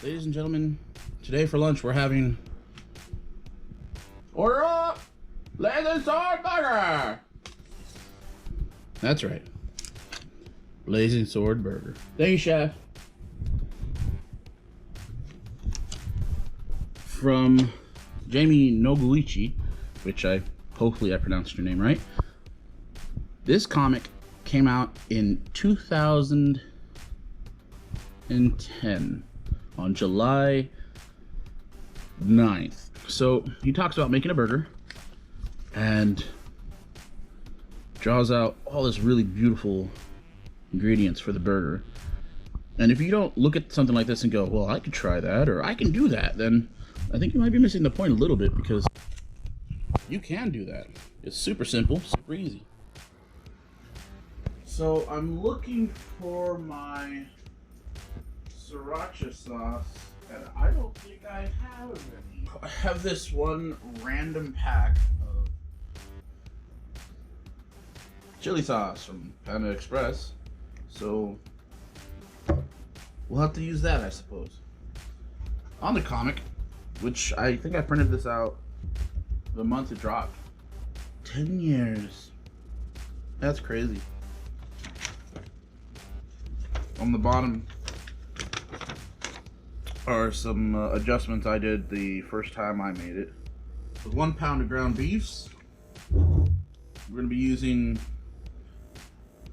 Ladies and gentlemen, today for lunch we're having order up Blazing Sword Burger. That's right, Blazing Sword Burger. Thank you, chef. From Jamie Noguichi, which hopefully I pronounced your name right. This comic came out in 2010 on July 9th. So he talks about making a burger and draws out all this really beautiful ingredients for the burger. And if you don't look at something like this and go, well, I could try that or I can do that, then I think you might be missing the point a little bit, because you can do that. It's super simple, super easy. So I'm looking for my sriracha sauce, and I don't think I have any. I have this one random pack of chili sauce from Panda Express, so we'll have to use that, I suppose. On the comic, which I think I printed this out the month it dropped. 10 years. That's crazy. On the bottom are some adjustments I did the first time I made it. With 1 pound of ground beefs, we're going to be using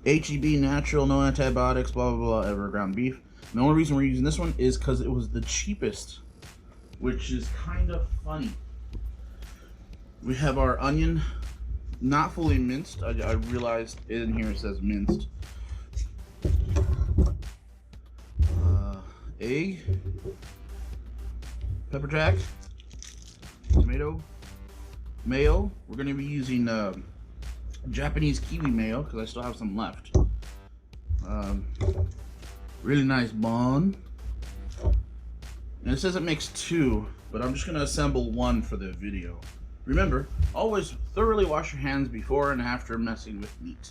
HEB natural, no antibiotics, blah blah blah, ever ground beef. And the only reason we're using this one is because it was the cheapest, which is kind of funny. We have our onion, not fully minced. I realized in here it says minced. Egg, pepper jack, tomato, mayo. We're going to be using Japanese kiwi mayo because I still have some left. Really nice bun. And it says it makes 2, but I'm just going to assemble 1 for the video. Remember, always thoroughly wash your hands before and after messing with meat.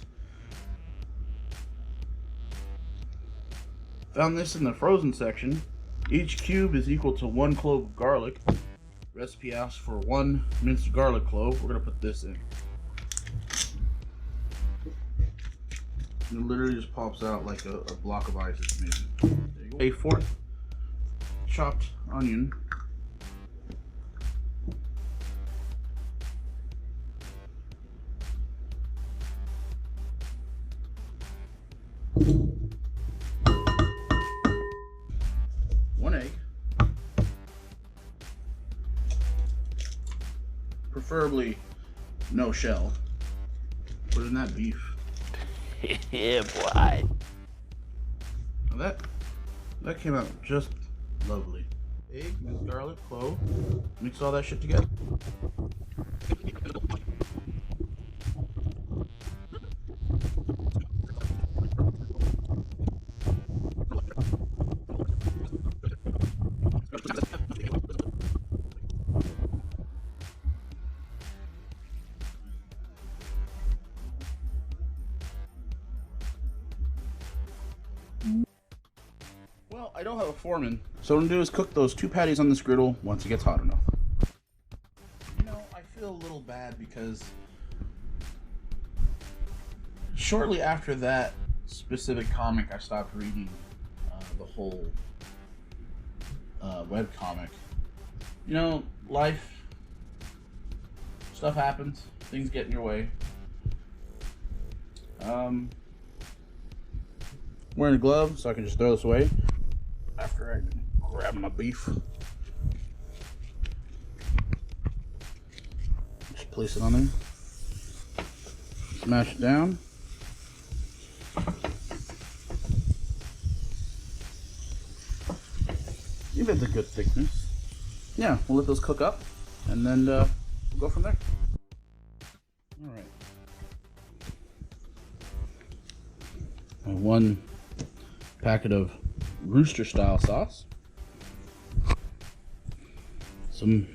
Found this in the frozen section. Each cube is equal to 1 clove of garlic. Recipe asks for 1 minced garlic clove. We're going to put this in. And it literally just pops out like a block of ice. It's amazing. There you go. A 4th chopped onion. Preferably no shell. Put in that beef. Yeah, boy. Now that came out just lovely. Egg, minced garlic, clove. Mix all that shit together. Well, I don't have a foreman, so what I'm gonna do is cook those 2 patties on this griddle once it gets hot enough. You know, I feel a little bad because shortly after that specific comic, I stopped reading the whole web comic. You know, life, stuff happens, things get in your way. Wearing a glove, so I can just throw this away after I grab my beef. Just place it on there. Smash it down. Give it a good thickness. Yeah, we'll let those cook up, and then we'll go from there. All right. 1 packet of rooster style sauce, some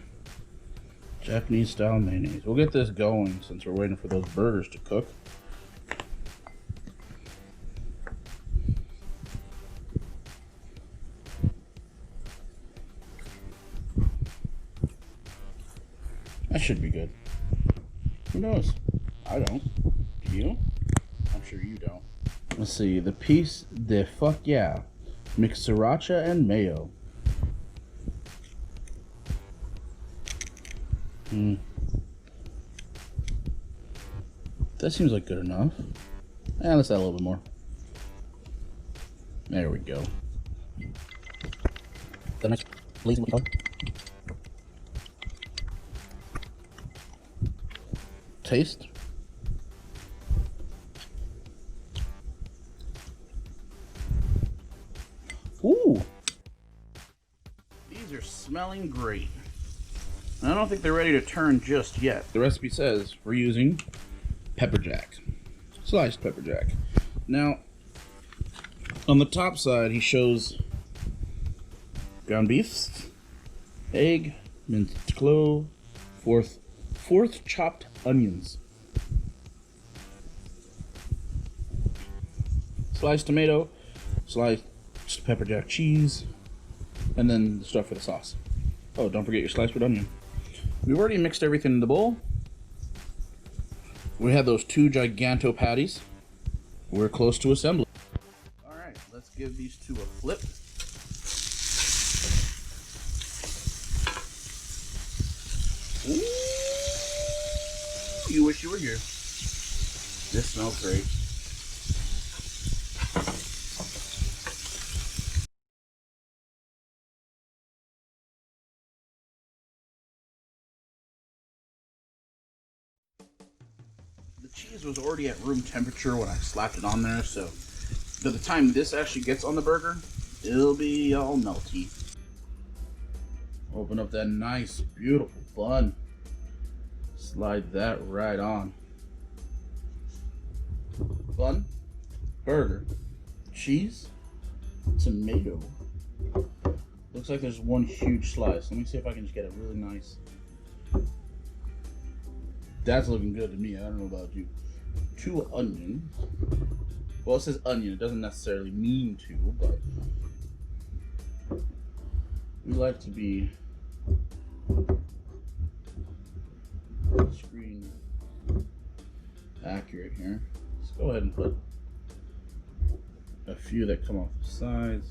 Japanese style mayonnaise. We'll get this going since we're waiting for those burgers to cook. That should be good. Who knows? I don't. Do you? I'm sure you don't. Let's see. The piece de fuck yeah. Mixed sriracha and mayo. That seems like good enough. Let's add a little bit more. There we go. The nice lazy color. Taste. Ooh. These are smelling great. I don't think they're ready to turn just yet. The recipe says we're using pepper jack. Sliced pepper jack. Now, on the top side, he shows ground beef, egg, minced clove, fourth chopped onions, sliced tomato, sliced pepper jack cheese, and then the stuff for the sauce. Oh, don't forget your sliced red onion. We've already mixed everything in the bowl. We have those 2 giganto patties. We're close to assembly. Alright, let's give these 2 a flip. Ooh, you wish you were here. This smells great. The cheese was already at room temperature when I slapped it on there, so by the time this actually gets on the burger, it'll be all melty. Open up that nice, beautiful bun. Slide that right on. Bun, burger, cheese, tomato. Looks like there's one huge slice. Let me see if I can just get it really nice. That's looking good to me. I don't know about you. 2 onions. Well, it says onion. It doesn't necessarily mean to, but we like to be screen accurate here. Let's go ahead and put a few that come off the sides.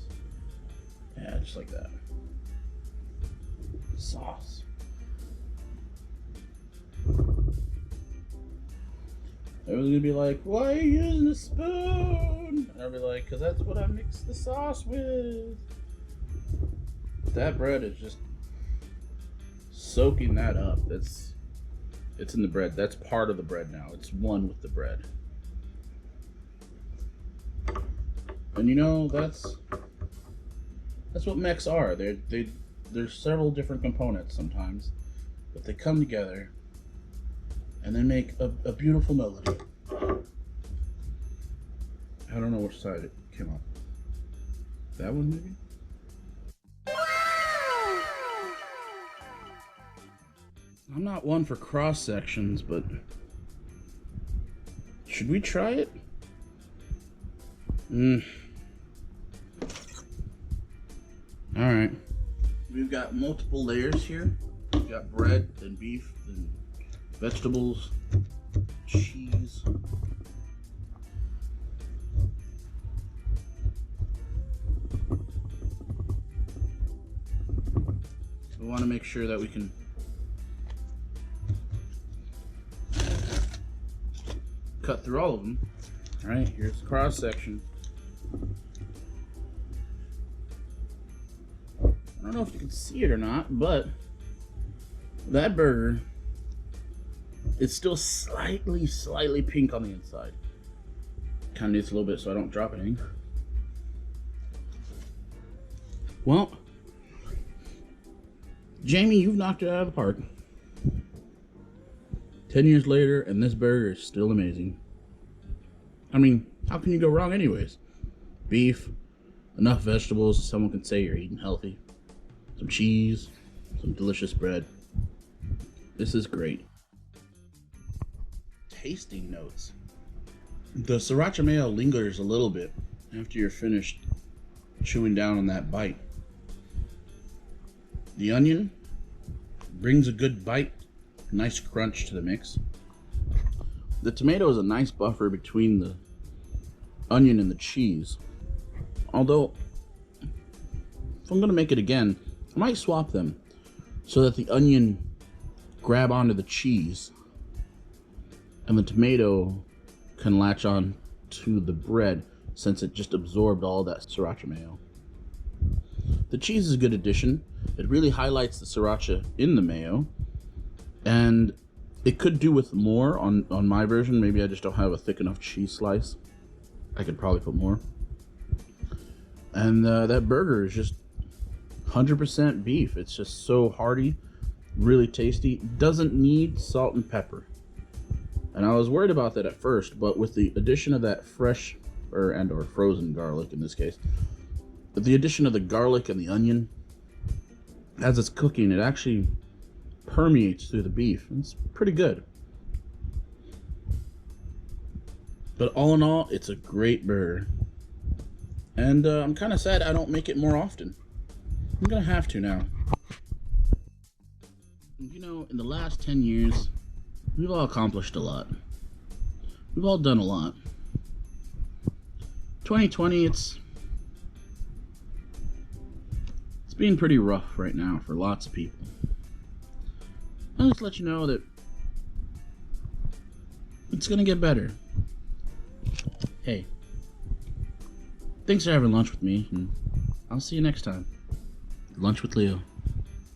Yeah, just like that. Sauce. Everyone's gonna be like, why are you using a spoon? And I'll be like, because that's what I mix the sauce with. That bread is just soaking that up. It's in the bread. That's part of the bread now. It's one with the bread. And you know, that's what mechs are. There's several different components sometimes, but they come together and then make a beautiful melody. I don't know which side it came up. That one maybe? I'm not one for cross sections, but should we try it? Alright. We've got multiple layers here. We've got bread and beef and vegetables, cheese. We want to make sure that we can cut through all of them. All right, here's the cross section. I don't know if you can see it or not, but that burger, it's still slightly pink on the inside. Kind of needs a little bit so I don't drop anything. Well, Jamie, you've knocked it out of the park. 10 years later, and this burger is still amazing. I mean, how can you go wrong anyways? Beef, enough vegetables so someone can say you're eating healthy. Some cheese, some delicious bread. This is great. Tasting notes. The sriracha mayo lingers a little bit after you're finished chewing down on that bite. The onion brings a good bite Nice crunch to the mix. The tomato is a nice buffer between the onion and the cheese. Although, if I'm gonna make it again, I might swap them so that the onion grab onto the cheese and the tomato can latch on to the bread, since it just absorbed all that sriracha mayo. The cheese is a good addition. It really highlights the sriracha in the mayo, and it could do with more on my version. Maybe I just don't have a thick enough cheese slice. I could probably put more. And that burger is just 100% beef. It's just so hearty, really tasty. Doesn't need salt and pepper. And I was worried about that at first, but with the addition of that fresh or frozen garlic in this case, the addition of the garlic and the onion, as it's cooking, it actually permeates through the beef. It's pretty good. But all in all, it's a great burger. And I'm kind of sad I don't make it more often. I'm gonna have to now. You know, in the last 10 years, we've all accomplished a lot. We've all done a lot. 2020, it's being pretty rough right now for lots of people. I'll just let you know that it's gonna get better. Hey, thanks for having lunch with me, and I'll see you next time. Lunch with Leo.